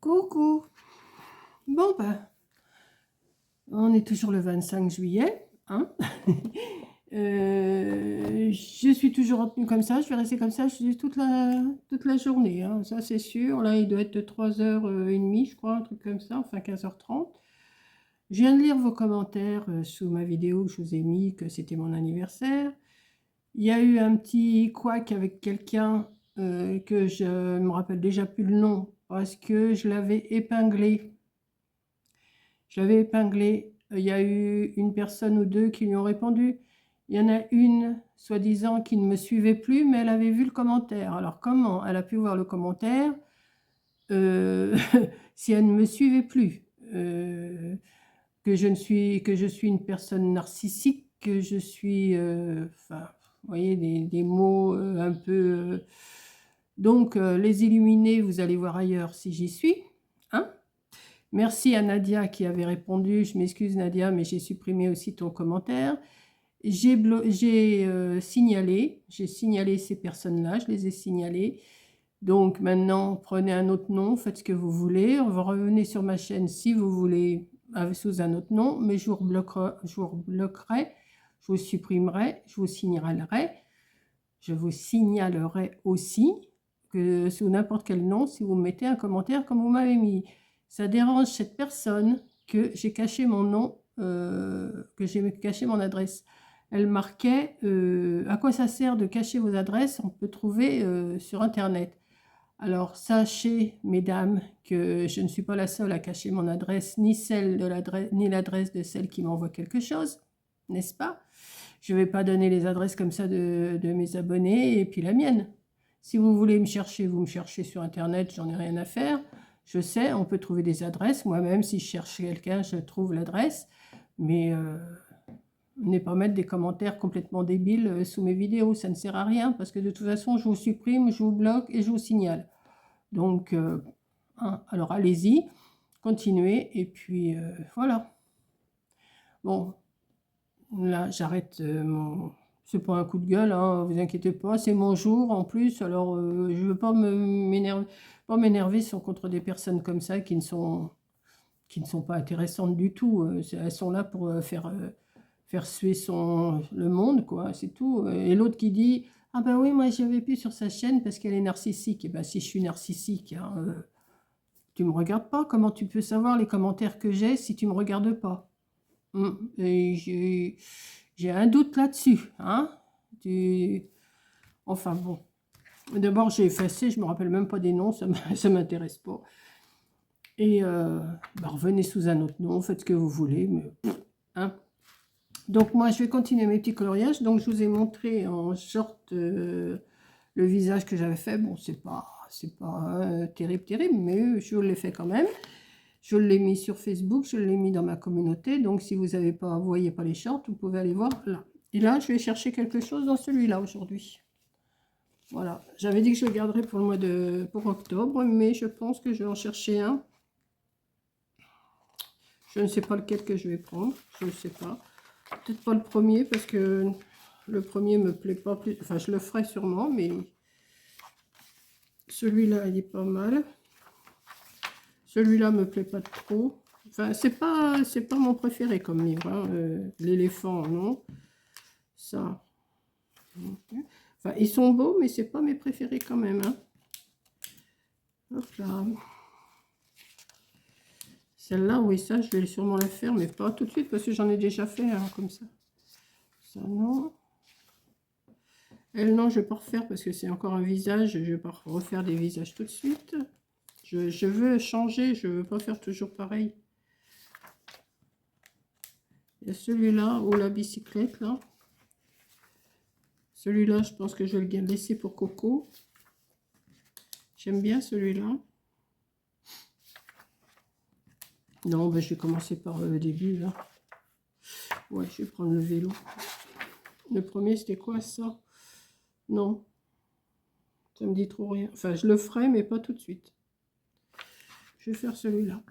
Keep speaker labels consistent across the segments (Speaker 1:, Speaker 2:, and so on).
Speaker 1: Coucou. Bon, ben, on est toujours le 25 juillet, hein. Je suis toujours en tenue comme ça, je vais rester comme ça toute la journée, hein, ça c'est sûr. Là, il doit être 3h30, je crois, un truc comme ça, enfin 15h30. Je viens de lire vos commentaires sous ma vidéo où je vous ai mis que c'était mon anniversaire. Il y a eu un petit couac avec quelqu'un que je me rappelle déjà plus le nom parce que je l'avais épinglé. Je l'avais épinglé. Il y a eu une personne ou deux qui lui ont répondu. Il y en a une, soi-disant, qui ne me suivait plus, mais elle avait vu le commentaire. Alors comment elle a pu voir le commentaire si elle ne me suivait plus que je suis une personne narcissique, que je suis, enfin, vous voyez, des mots un peu... donc, les illuminés, vous allez voir ailleurs si j'y suis, hein. Merci à Nadia qui avait répondu. Je m'excuse Nadia, mais j'ai supprimé aussi ton commentaire. J'ai signalé ces personnes-là, je les ai signalées. Donc maintenant, prenez un autre nom, faites ce que vous voulez. Revenez sur ma chaîne si vous voulez sous un autre nom, mais je vous rebloquerai, je vous supprimerai, je vous signalerai aussi que sous n'importe quel nom, si vous mettez un commentaire comme vous m'avez mis. Ça dérange cette personne que j'ai caché mon nom, que j'ai caché mon adresse. Elle marquait à quoi ça sert de cacher vos adresses, on peut trouver sur internet. Alors sachez, mesdames, que je ne suis pas la seule à cacher mon adresse, ni l'adresse de celle qui m'envoie quelque chose, n'est-ce pas? Je ne vais pas donner les adresses comme ça de mes abonnés et puis la mienne. Si vous voulez me chercher, vous me cherchez sur internet, j'en ai rien à faire. Je sais, on peut trouver des adresses. Moi-même, si je cherche quelqu'un, je trouve l'adresse. Mais ne pas mettre des commentaires complètement débiles sous mes vidéos. Ça ne sert à rien parce que de toute façon, je vous supprime, je vous bloque et je vous signale. Donc, hein, alors allez-y, continuez. Et puis, voilà. Bon, là, j'arrête mon... C'est pas un coup de gueule, hein, vous inquiétez pas. C'est mon jour en plus. Alors, je veux pas m'énerver contre des personnes comme ça qui ne sont pas intéressantes du tout. Elles sont là pour faire suer le monde, quoi, c'est tout. Et l'autre qui dit, ah ben oui, moi j'avais plus sur sa chaîne parce qu'elle est narcissique. Et ben si je suis narcissique, hein, tu me regardes pas. Comment tu peux savoir les commentaires que j'ai si tu me regardes pas? Et j'ai un doute là-dessus, hein. Enfin bon. D'abord j'ai effacé, je me rappelle même pas des noms, ça m'intéresse pas. Et bah, revenez sous un autre nom, faites ce que vous voulez, mais hein. Donc moi je vais continuer mes petits coloriages. Donc je vous ai montré en short le visage que j'avais fait. Bon, c'est pas terrible, mais je l'ai fait quand même. Je l'ai mis sur Facebook, je l'ai mis dans ma communauté. Donc si vous n'avez pas, vous voyez pas les shorts, vous pouvez aller voir là. Et là je vais chercher quelque chose dans celui-là aujourd'hui. Voilà, j'avais dit que je le garderais pour octobre, mais je pense que je vais en chercher un. Je ne sais pas lequel que je vais prendre, je ne sais pas. Peut-être pas le premier parce que le premier me plaît pas plus. Enfin, je le ferai sûrement, mais celui-là, il est pas mal. Celui-là me plaît pas trop. Enfin, c'est pas mon préféré comme livre. Hein. L'éléphant, non. Ça. Enfin, ils sont beaux, mais c'est pas mes préférés quand même. Hein. Hop là. Celle-là, oui, ça, je vais sûrement la faire, mais pas tout de suite parce que j'en ai déjà fait hein, comme ça. Ça, non. Elle, non, je ne vais pas refaire parce que c'est encore un visage. Je ne vais pas refaire des visages tout de suite. Je veux changer, je ne veux pas faire toujours pareil. Il y a celui-là, ou la bicyclette, là. Celui-là, je pense que je vais le laisser pour Coco. J'aime bien celui-là. Non, ben, je vais commencer par le début, là. Ouais, je vais prendre le vélo. Le premier, c'était quoi, ça? Non. Ça me dit trop rien. Enfin, je le ferai, mais pas tout de suite. Je vais faire celui-là.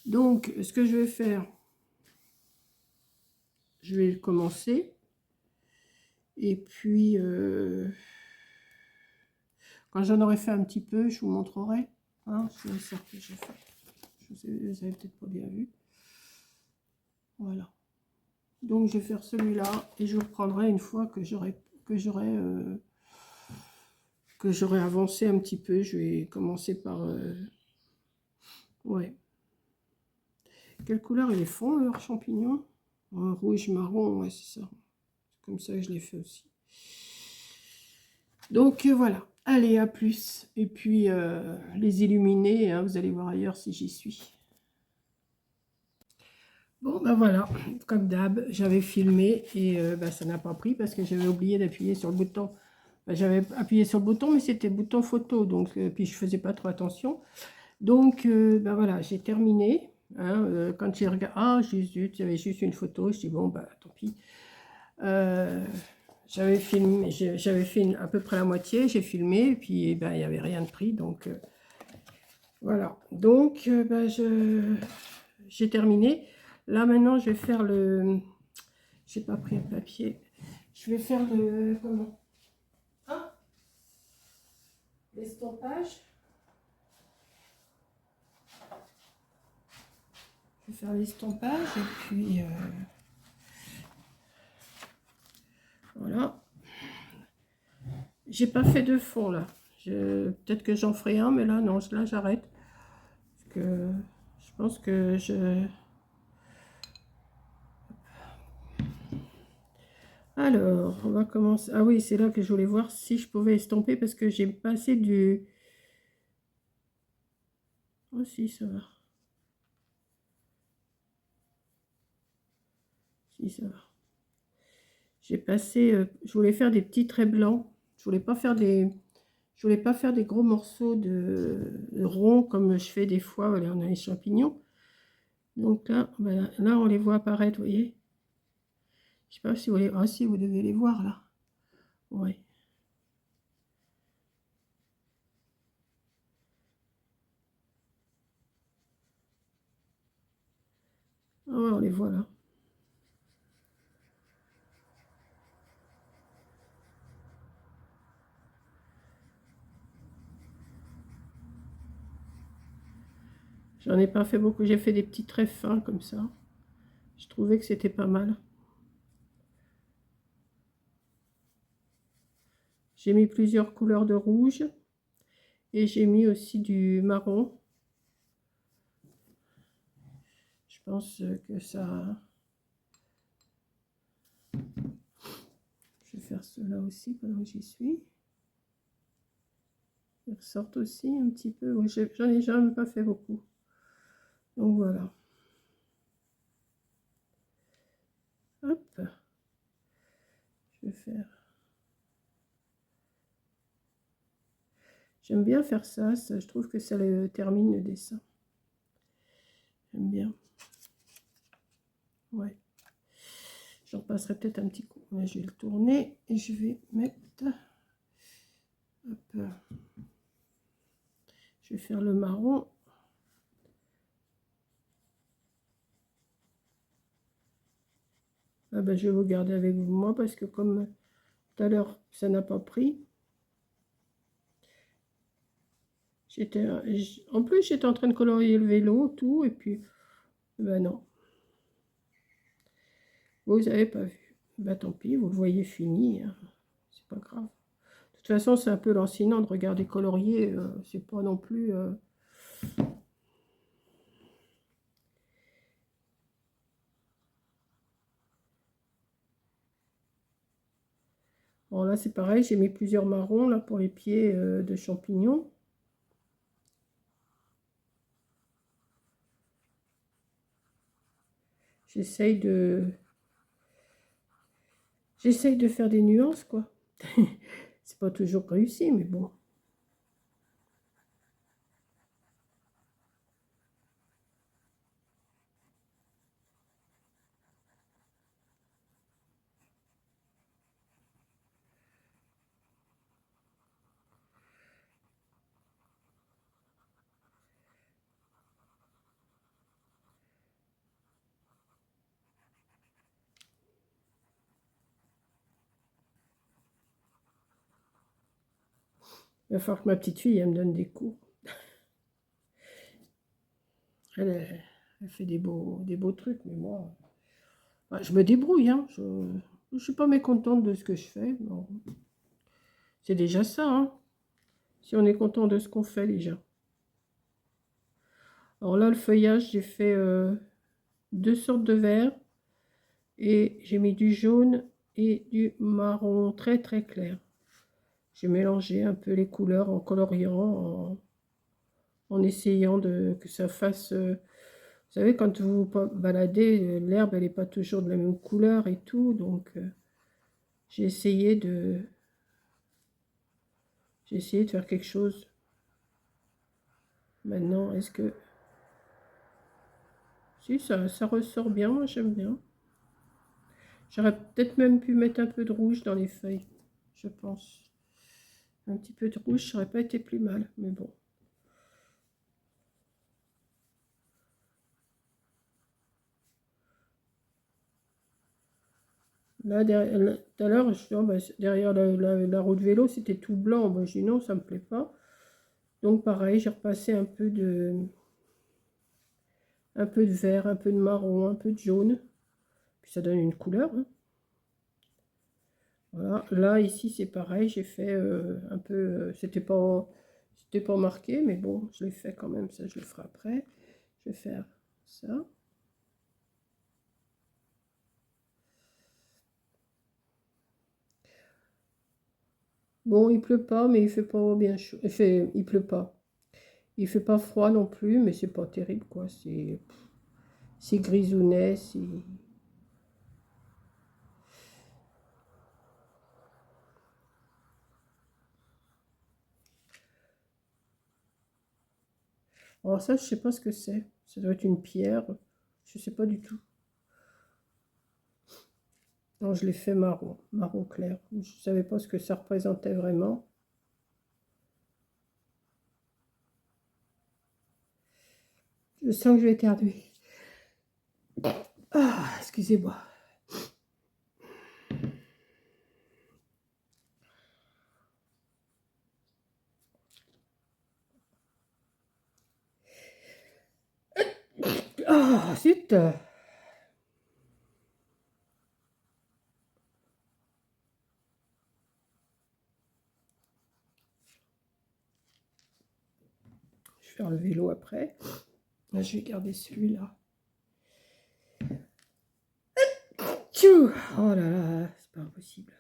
Speaker 1: Donc, ce que je vais faire, je vais commencer. Et puis, quand j'en aurai fait un petit peu, je vous montrerai. hein, c'est ça que j'ai fait. Vous avez peut-être pas bien vu. Voilà. Donc je vais faire celui-là et je vous reprendrai une fois que j'aurai avancé un petit peu. Je vais commencer par ouais. Quelle couleur ils font leurs champignons? Rouge, marron, ouais, c'est ça. C'est comme ça que je l'ai fait aussi. Donc voilà. Allez, à plus. Et puis les illuminer, hein, vous allez voir ailleurs si j'y suis. Bon, ben voilà, comme d'hab, j'avais filmé et ben, ça n'a pas pris parce que j'avais oublié d'appuyer sur le bouton. Ben, j'avais appuyé sur le bouton, mais c'était bouton photo, donc puis je faisais pas trop attention. Donc, ben voilà, j'ai terminé. Hein, quand j'ai regardé, ah, zut, il y avait juste une photo. Je dis bon, bah tant pis. J'avais filmé, j'avais fait à peu près la moitié, j'ai filmé, et puis ben il n'y avait rien de pris, donc voilà. Donc, ben, j'ai terminé. Là maintenant, je vais faire le. J'ai pas pris un papier. Je vais faire le comment? Hein? L'estompage. Je vais faire l'estompage et puis voilà. J'ai pas fait de fond là. Peut-être que j'en ferai un, mais là non, là j'arrête. Parce que je pense que je. Alors, on va commencer. Ah oui, c'est là que je voulais voir si je pouvais estomper parce que j'ai passé du. Oh si, ça va. Si, ça va. J'ai passé. Je voulais faire des petits traits blancs. Je voulais pas faire des. Je voulais pas faire des gros morceaux de ronds comme je fais des fois. Voilà, on a les champignons. Donc là, ben, là, on les voit apparaître, vous voyez. Je sais pas si vous les. Ah si, vous devez les voir là. Ouais. Ah ouais, on les voit là. J'en ai pas fait beaucoup. J'ai fait des petits traits fins comme ça. Je trouvais que c'était pas mal. J'ai mis plusieurs couleurs de rouge et j'ai mis aussi du marron. Je pense que ça. Je vais faire cela aussi pendant que j'y suis. Ils ressortent aussi un petit peu. Oui, j'en ai jamais pas fait beaucoup. Donc voilà. Hop. Je vais faire. J'aime bien faire ça, je trouve que ça le termine le dessin. J'aime bien. Ouais. J'en passerai peut-être un petit coup. Ouais, je vais le tourner et je vais mettre. Hop. Je vais faire le marron. Ah ben, je vais vous garder avec moi parce que comme tout à l'heure ça n'a pas pris. En plus j'étais en train de colorier le vélo, tout, et puis ben non. Vous n'avez pas vu. Ben tant pis, vous le voyez fini, hein. C'est pas grave. De toute façon, c'est un peu lancinant de regarder colorier, c'est pas non plus. Bon là c'est pareil, j'ai mis plusieurs marrons là pour les pieds de champignons. J'essaye de faire des nuances quoi. C'est pas toujours réussi, mais bon. Il va falloir que ma petite fille elle me donne des cours. Elle fait des beaux trucs, mais moi, bah, je me débrouille, hein. Je ne suis pas mécontente de ce que je fais. Bon. C'est déjà ça, hein. Si on est content de ce qu'on fait déjà. Alors là, le feuillage, j'ai fait deux sortes de verre et j'ai mis du jaune et du marron très très clair. J'ai mélangé un peu les couleurs en coloriant, en essayant que ça fasse... vous savez, quand vous baladez, l'herbe, elle n'est pas toujours de la même couleur et tout. Donc, j'ai essayé de... J'ai essayé de faire quelque chose. Maintenant, est-ce que... Si, ça ressort bien, moi j'aime bien. J'aurais peut-être même pu mettre un peu de rouge dans les feuilles, je pense. Un petit peu de rouge, ça n'aurait pas été plus mal, mais bon. Là, tout à l'heure, derrière la roue de vélo, c'était tout blanc. Moi, j'ai dit non, ça me plaît pas. Donc, pareil, j'ai repassé un peu de vert, un peu de marron, un peu de jaune. Puis ça donne une couleur, hein. Voilà. Là, ici, c'est pareil. J'ai fait un peu... c'était pas marqué, mais bon, je l'ai fait quand même. Ça, je le ferai après. Je vais faire ça. Bon, il pleut pas, mais il fait pas bien chaud. Il pleut pas. Il fait pas froid non plus, mais c'est pas terrible, quoi. C'est grisounet, c'est... Alors ça, je sais pas ce que c'est. Ça doit être une pierre. Je sais pas du tout. Non, je l'ai fait marron, marron clair. Je savais pas ce que ça représentait vraiment. Je sens que je vais éternuer. Ah, excusez-moi. Ah, zut. Je vais faire le vélo après. Là, je vais garder celui-là. Tchou. Oh là là, c'est pas impossible.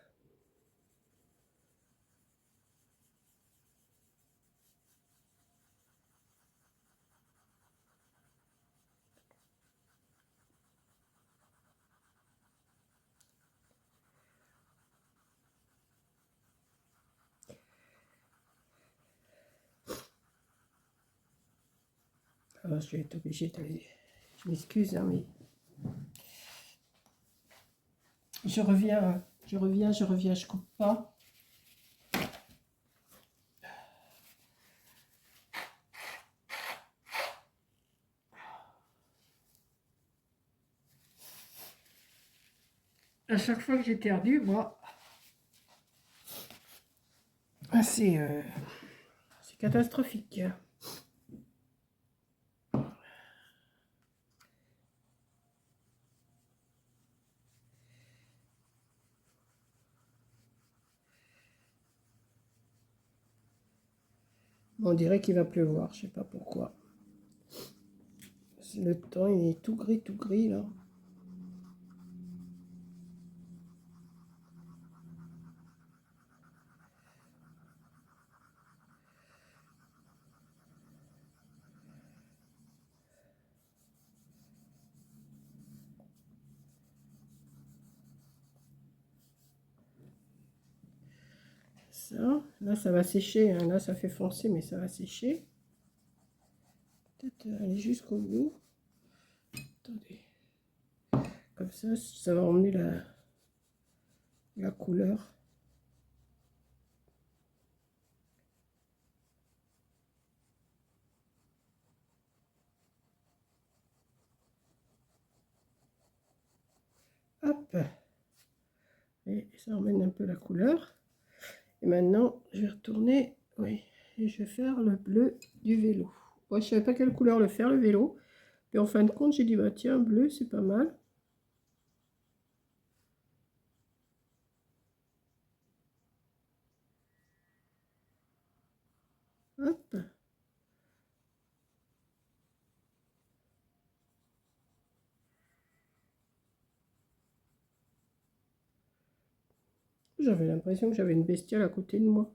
Speaker 1: Alors, je vais être obligée de... Je m'excuse, hein, mais... Je reviens, je coupe pas. À chaque fois que j'éternue, moi, c'est catastrophique. On dirait qu'il va pleuvoir, je sais pas pourquoi. Le temps, il est tout gris là. Ça, là, ça va sécher, hein. Là, ça fait foncer, mais ça va sécher. Peut-être aller jusqu'au bout. Attendez. Comme ça va emmener la couleur. Hop. Et ça emmène un peu la couleur. Et maintenant, je vais retourner, oui, et je vais faire le bleu du vélo. Moi, je ne savais pas quelle couleur le faire, le vélo. Puis en fin de compte, j'ai dit, bah tiens, bleu, c'est pas mal. Hop. J'avais l'impression que j'avais une bestiole à côté de moi.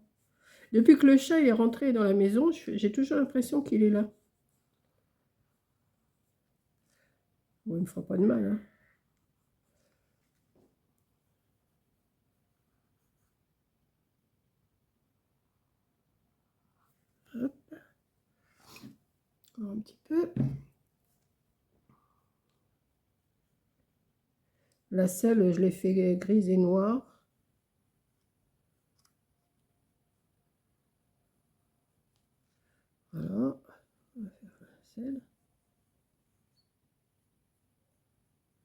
Speaker 1: Depuis que le chat est rentré dans la maison, j'ai toujours l'impression qu'il est là. Bon, il me fera pas de mal, hein. Hop. Encore un petit peu. La selle, je l'ai fait grise et noire. Voilà. On va faire la selle.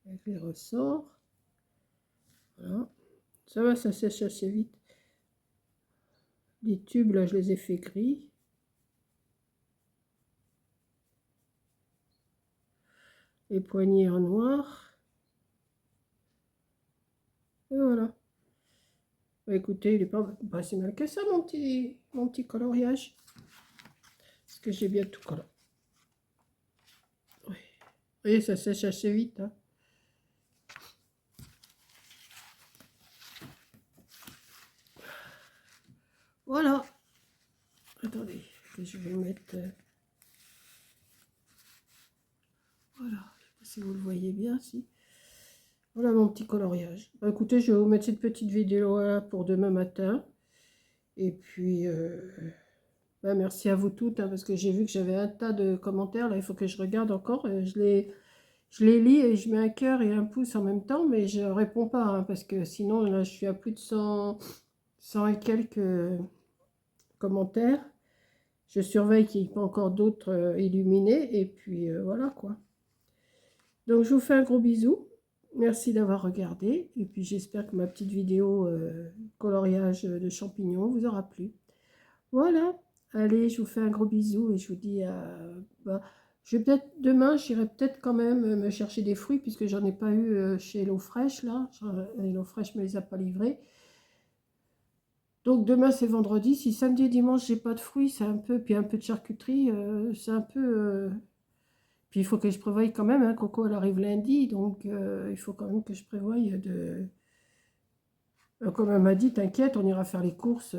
Speaker 1: Avec les ressorts. Voilà. Ça va, ça sèche assez vite. Les tubes, là, je les ai fait gris. Les poignées en noir. Et voilà. Bah, écoutez, il n'est pas si mal que ça, mon petit coloriage. Parce que j'ai bien tout coloré. Oui. Vous voyez, ça sèche assez vite, hein. Voilà. Attendez, je vais mettre... voilà. Je sais pas si vous le voyez bien, si. Voilà mon petit coloriage. Bah, écoutez, je vais vous mettre cette petite vidéo là pour demain matin. Et puis, bah, merci à vous toutes, hein, parce que j'ai vu que j'avais un tas de commentaires. Là, il faut que je regarde encore. Je les lis et je mets un cœur et un pouce en même temps, mais je réponds pas, hein, parce que sinon, là, je suis à plus de 100 et quelques commentaires. Je surveille qu'il n'y ait pas encore d'autres illuminés. Et puis, voilà, quoi. Donc, je vous fais un gros bisou. Merci d'avoir regardé. Et puis, j'espère que ma petite vidéo coloriage de champignons vous aura plu. Voilà. Allez, je vous fais un gros bisou et je vous dis bah, je vais peut-être demain, j'irai peut-être quand même me chercher des fruits puisque j'en ai pas eu chez Hello Fresh là. Hello Fresh me les a pas livrés. Donc demain c'est vendredi. Si samedi et dimanche j'ai pas de fruits, c'est un peu, puis un peu de charcuterie, c'est un peu. Puis il faut que je prévoie quand même, hein, Coco elle arrive lundi, donc il faut quand même que je prévoie de. Comme elle m'a dit, t'inquiète, on ira faire les courses.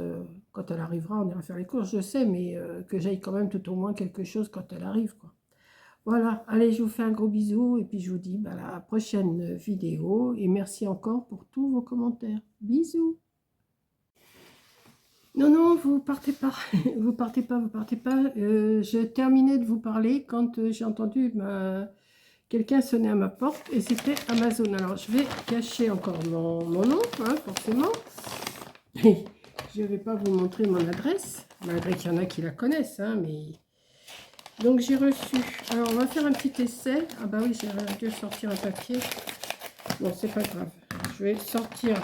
Speaker 1: Quand elle arrivera, on ira faire les courses, je sais, mais que j'aille quand même tout au moins quelque chose quand elle arrive, quoi. Voilà, allez, je vous fais un gros bisou et puis je vous dis bah, à la prochaine vidéo. Et merci encore pour tous vos commentaires. Bisous. Non, non, vous partez pas. Vous partez pas, vous partez pas. Je terminais de vous parler quand j'ai entendu quelqu'un sonner à ma porte et c'était Amazon. Alors, je vais cacher encore mon nom, hein, forcément. Je ne vais pas vous montrer mon adresse, malgré qu'il y en a qui la connaissent, hein, mais... Donc, j'ai reçu... Alors, on va faire un petit essai. Ah bah oui, j'ai dû sortir un papier. Bon, c'est pas grave. Je vais sortir...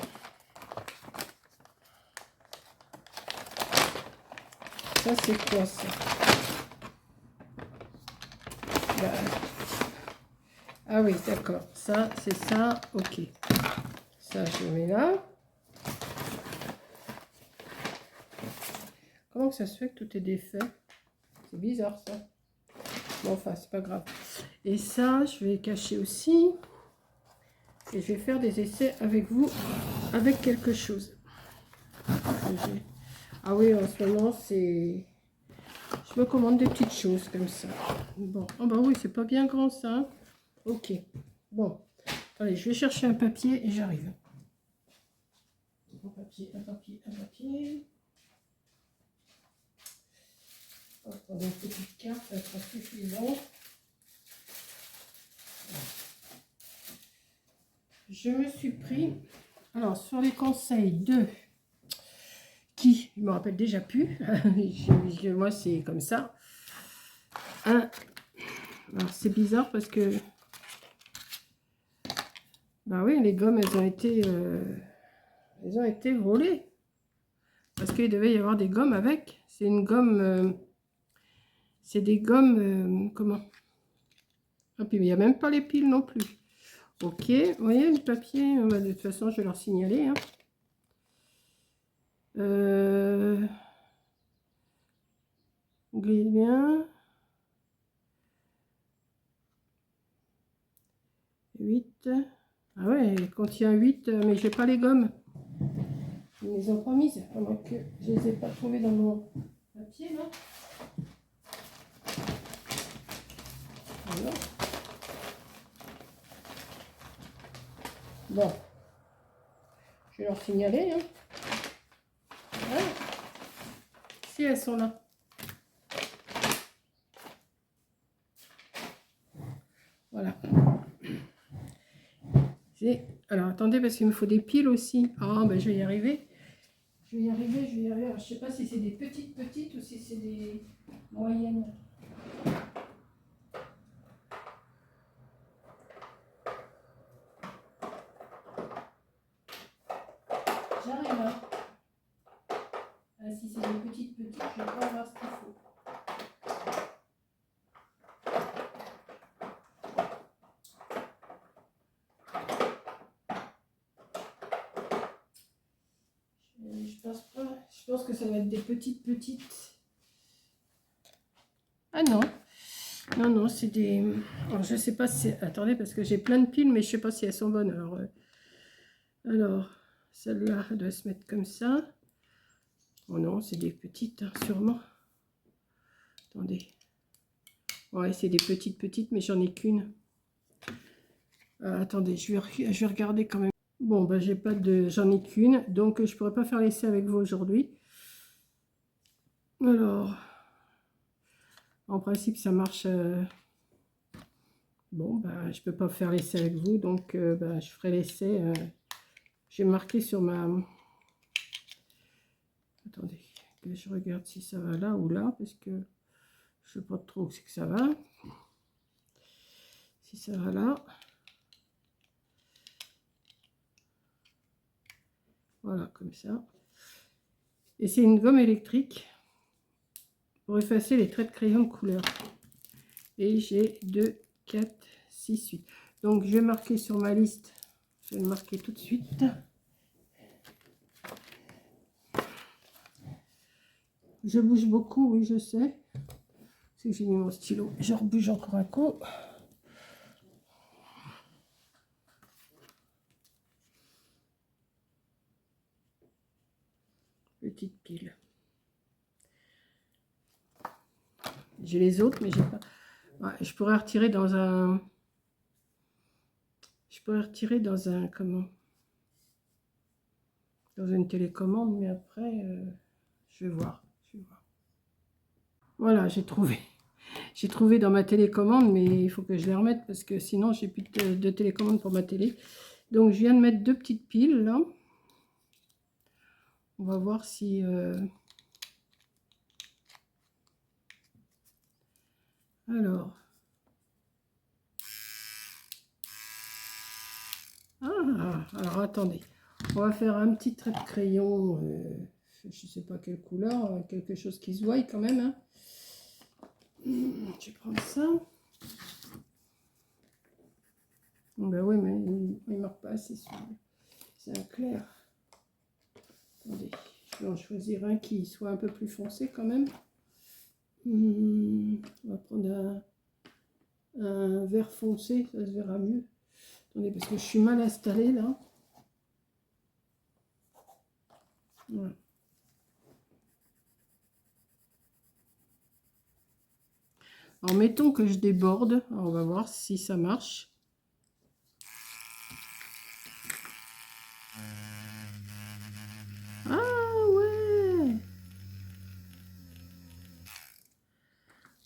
Speaker 1: Ça, c'est quoi, ça? Bah... Ah oui, d'accord. Ça, c'est ça. Ok. Ça, je le mets là. Comment que ça se fait que tout est défait? C'est bizarre, ça. Bon, enfin, c'est pas grave. Et ça, je vais cacher aussi. Et je vais faire des essais avec vous, avec quelque chose. Ah oui, en ce moment, c'est... Je me commande des petites choses comme ça. Bon, oh bah oui, c'est pas bien grand, ça. Ok. Bon. Allez, je vais chercher un papier et j'arrive. Un papier, un papier, un papier. Attendez, une petite carte, ça sera suffisant. Je me suis pris, alors sur les conseils de qui, je me rappelle déjà plus, moi c'est comme ça. Alors c'est bizarre parce que, bah oui, les gommes elles ont été volées. Parce qu'il devait y avoir des gommes avec. C'est une gomme, c'est des gommes, comment? Ah, puis il n'y a même pas les piles non plus. Ok, vous voyez le papier, bah, de toute façon je vais leur signaler. Hein. Glisse bien. 8. Ah ouais, il contient 8, mais j'ai pas les gommes. Ils me les ont pas mises, pendant que je les ai pas trouvées dans mon papier là. Voilà. Bon, je vais leur signaler. Hein. Voilà. Si elles sont là. Voilà. Alors attendez, parce qu'il me faut des piles aussi. Ah ben je vais y arriver. Je vais y arriver, je vais y arriver. Alors, je sais pas si c'est des petites ou si c'est des moyennes. J'arrive là. Ah, si c'est des petites, je vais pas avoir ce qu'il faut. Je pense que ça va être des petites. Ah non. Non, c'est des... Alors, je sais pas si... Attendez, parce que j'ai plein de piles, mais je sais pas si elles sont bonnes. Alors celle-là, elle doit se mettre comme ça. Oh non, c'est des petites, hein, sûrement. Attendez. Ouais, c'est des petites, mais j'en ai qu'une. Attendez, je vais regarder quand même. Bon, ben, j'ai pas de... J'en ai qu'une, donc je pourrais pas faire l'essai avec vous aujourd'hui. Alors, en principe, ça marche... Bon, ben, je peux pas faire l'essai avec vous, donc ben, je ferai l'essai. J'ai marqué sur ma... Attendez, que je regarde si ça va là ou là, parce que je sais pas trop où c'est que ça va. Si ça va là. Voilà, comme ça. Et c'est une gomme électrique pour effacer les traits de crayon de couleur. Et j'ai 2, 4, 6, 8. Donc, je vais marquer sur ma liste. Je vais le marquer tout de suite. Je bouge beaucoup, oui, je sais. C'est que j'ai mis mon stylo. Je rebouge encore un coup. Petite pile. J'ai les autres, mais j'ai pas... Ouais, je pourrais retirer dans un... Comment? Dans une télécommande, mais après, je vais voir. Voilà, j'ai trouvé. J'ai trouvé dans ma télécommande, mais il faut que je les remette parce que sinon, j'ai plus de télécommande pour ma télé. Donc, je viens de mettre 2 petites piles, là. On va voir si... Alors... Ah, alors attendez. On va faire un petit trait de crayon, je ne sais pas quelle couleur, quelque chose qui se voit quand même. Hein. Je vais prendre ça. Ben oui, mais il ne marque pas assez sur... C'est un clair. Attendez, je vais en choisir un qui soit un peu plus foncé quand même. On va prendre un vert foncé, ça se verra mieux. Attendez, parce que je suis mal installée là. Voilà. Alors mettons que je déborde, alors, on va voir si ça marche. Ah ouais.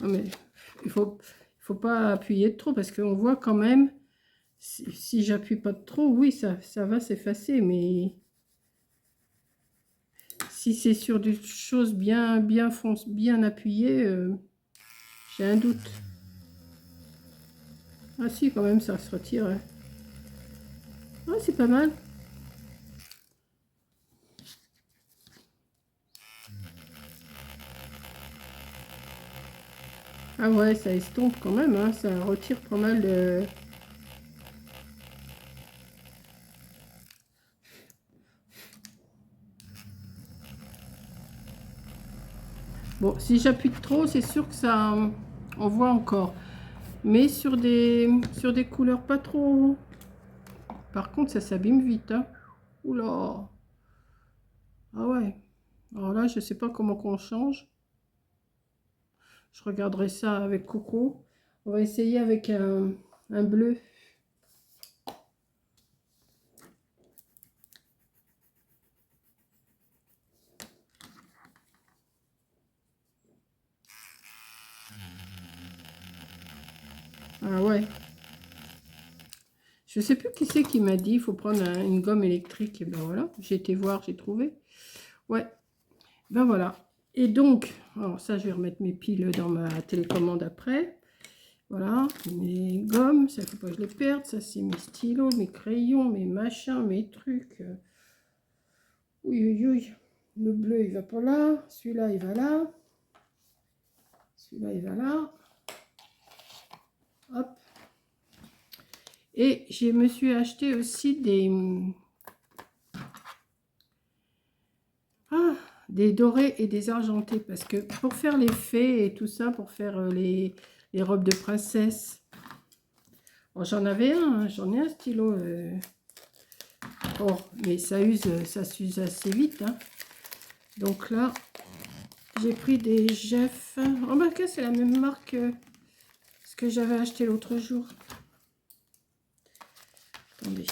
Speaker 1: Non mais il faut pas appuyer trop parce qu'on voit quand même, si j'appuie pas trop, oui ça va s'effacer, mais si c'est sur des choses bien appuyées, j'ai un doute. Ah si, quand même ça se retire. Hein. Ah, c'est pas mal. Ah ouais, ça estompe quand même, hein, ça retire pas mal de... Bon, si j'appuie trop, c'est sûr que ça... On voit encore. Mais sur des couleurs pas trop... Par contre, ça s'abîme vite, hein. Oula. Ah ouais. Alors là, je sais pas comment qu'on change. Je regarderai ça avec Coco. On va essayer avec un bleu. Ah ouais. Je sais plus qui c'est qui m'a dit, il faut prendre une gomme électrique. Et ben voilà, j'ai été voir, j'ai trouvé. Ouais, ben voilà. Et donc, alors ça, je vais remettre mes piles dans ma télécommande après. Voilà, mes gommes, ça ne faut pas que je les perde. Ça, c'est mes stylos, mes crayons, mes machins, mes trucs. Oui, oui, oui. Le bleu, il va pas là. Celui-là, il va là. Celui-là, il va là. Hop. Et je me suis acheté aussi des dorés et des argentés. Parce que pour faire les fées et tout ça, pour faire les robes de princesse, bon, j'en avais un, hein, j'en ai un stylo. Oh, mais ça s'use assez vite. Hein. Donc là, j'ai pris des Jeff. Oh, bah, c'est la même marque que ce que j'avais acheté l'autre jour. Attendez.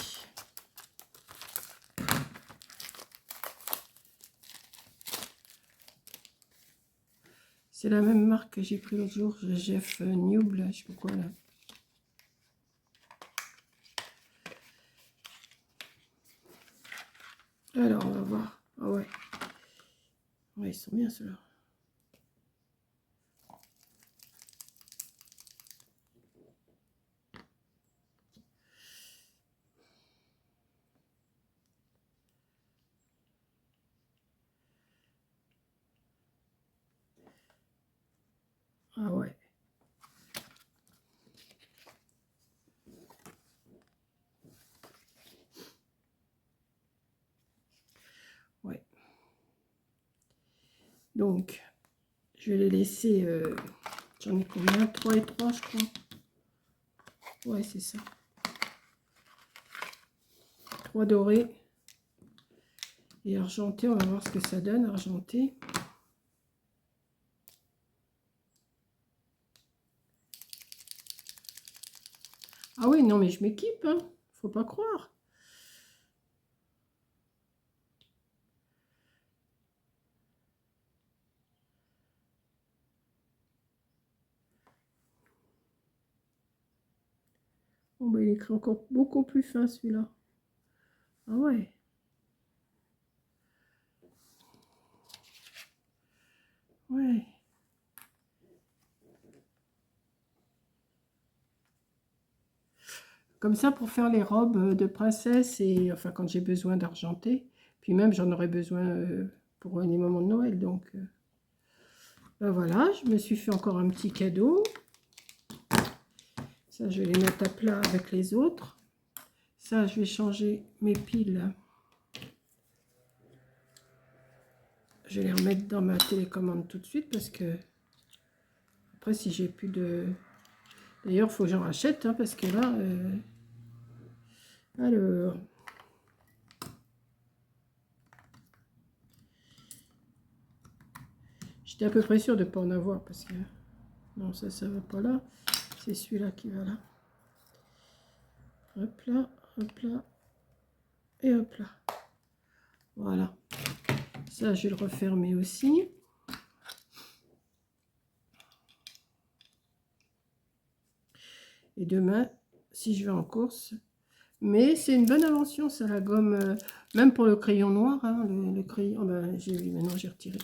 Speaker 1: C'est la même marque que j'ai pris l'autre jour, Jeff Newb, là, je sais pas quoi là. Alors, on va voir. Ah ouais. Ouais, ils sont bien ceux-là. Ah ouais. Ouais. Donc, je vais les laisser. J'en ai combien? 3 et 3, je crois. Ouais, c'est ça. 3 dorés. Et argenté, on va voir ce que ça donne, argenté. Ah oui, non, mais je m'équipe, hein. Faut pas croire. Oh, bah, il écrit encore beaucoup plus fin, celui-là. Ah ouais. Ouais. Comme ça, pour faire les robes de princesse, et enfin, quand j'ai besoin d'argenter. Puis même, j'en aurais besoin pour les moments de Noël. Donc, ben voilà, je me suis fait encore un petit cadeau. Ça, je vais les mettre à plat avec les autres. Ça, je vais changer mes piles. Je vais les remettre dans ma télécommande tout de suite parce que après, si j'ai plus de... D'ailleurs, il faut que j'en rachète hein, parce que là... Alors... J'étais à peu près sûre de ne pas en avoir parce que... Non, ça ne va pas là. C'est celui-là qui va là. Hop là, et hop là. Voilà. Ça, je vais le refermer aussi. Et demain, si je vais en course... Mais c'est une bonne invention, ça, la gomme. Même pour le crayon noir, hein, le crayon... Oh, ben, j'ai vu, maintenant j'ai retiré.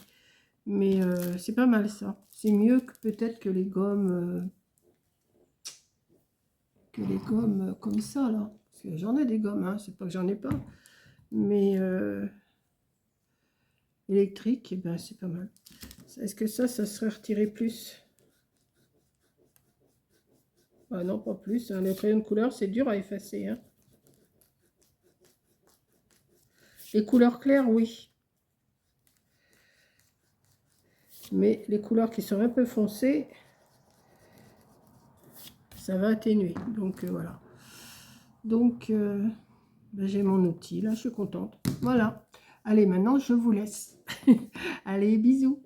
Speaker 1: Mais c'est pas mal, ça. C'est mieux que peut-être que les gommes... comme ça, là. Parce que j'en ai des gommes, hein. C'est pas que j'en ai pas. Mais électrique, eh ben, c'est pas mal. Est-ce que ça serait retiré plus? Ah non, pas plus, hein. Le crayon de couleur, c'est dur à effacer, hein. Les couleurs claires, oui. Mais les couleurs qui sont un peu foncées, ça va atténuer. Donc voilà. Donc ben, j'ai mon outil, là, je suis contente. Voilà. Allez, maintenant, je vous laisse. Allez, bisous.